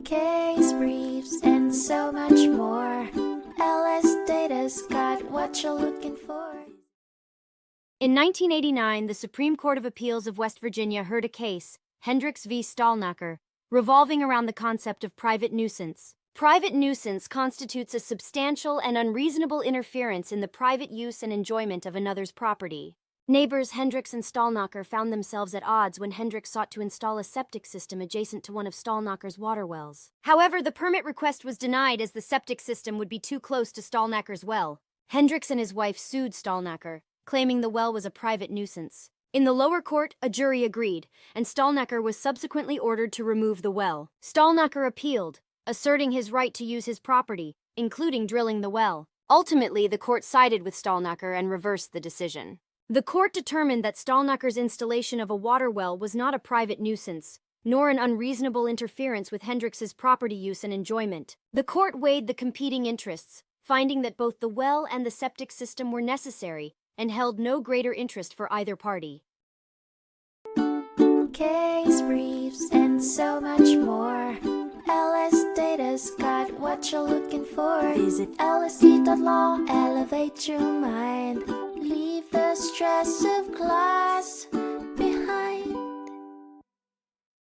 case briefs, and so much more. LSData's got what you're looking for. In 1989, the Supreme Court of Appeals of West Virginia heard a case, Hendricks v. Stalnaker, revolving around the concept of private nuisance. Private nuisance constitutes a substantial and unreasonable interference in the private use and enjoyment of another's property. Neighbors Hendricks and Stalnaker found themselves at odds when Hendricks sought to install a septic system adjacent to one of Stalnaker's water wells. However, the permit request was denied as the septic system would be too close to Stalnaker's well. Hendricks and his wife sued Stalnaker, claiming the well was a private nuisance. In the lower court, a jury agreed, and Stalnaker was subsequently ordered to remove the well. Stalnaker appealed, asserting his right to use his property, including drilling the well. Ultimately, the court sided with Stalnaker and reversed the decision. The court determined that Stalnaker's installation of a water well was not a private nuisance, nor an unreasonable interference with Hendricks's property use and enjoyment. The court weighed the competing interests, finding that both the well and the septic system were necessary, and held no greater interest for either party. Case briefs, and so much more. LSData's got what you're looking for. Visit lsd.law, elevate your mind. Leave the stress of class.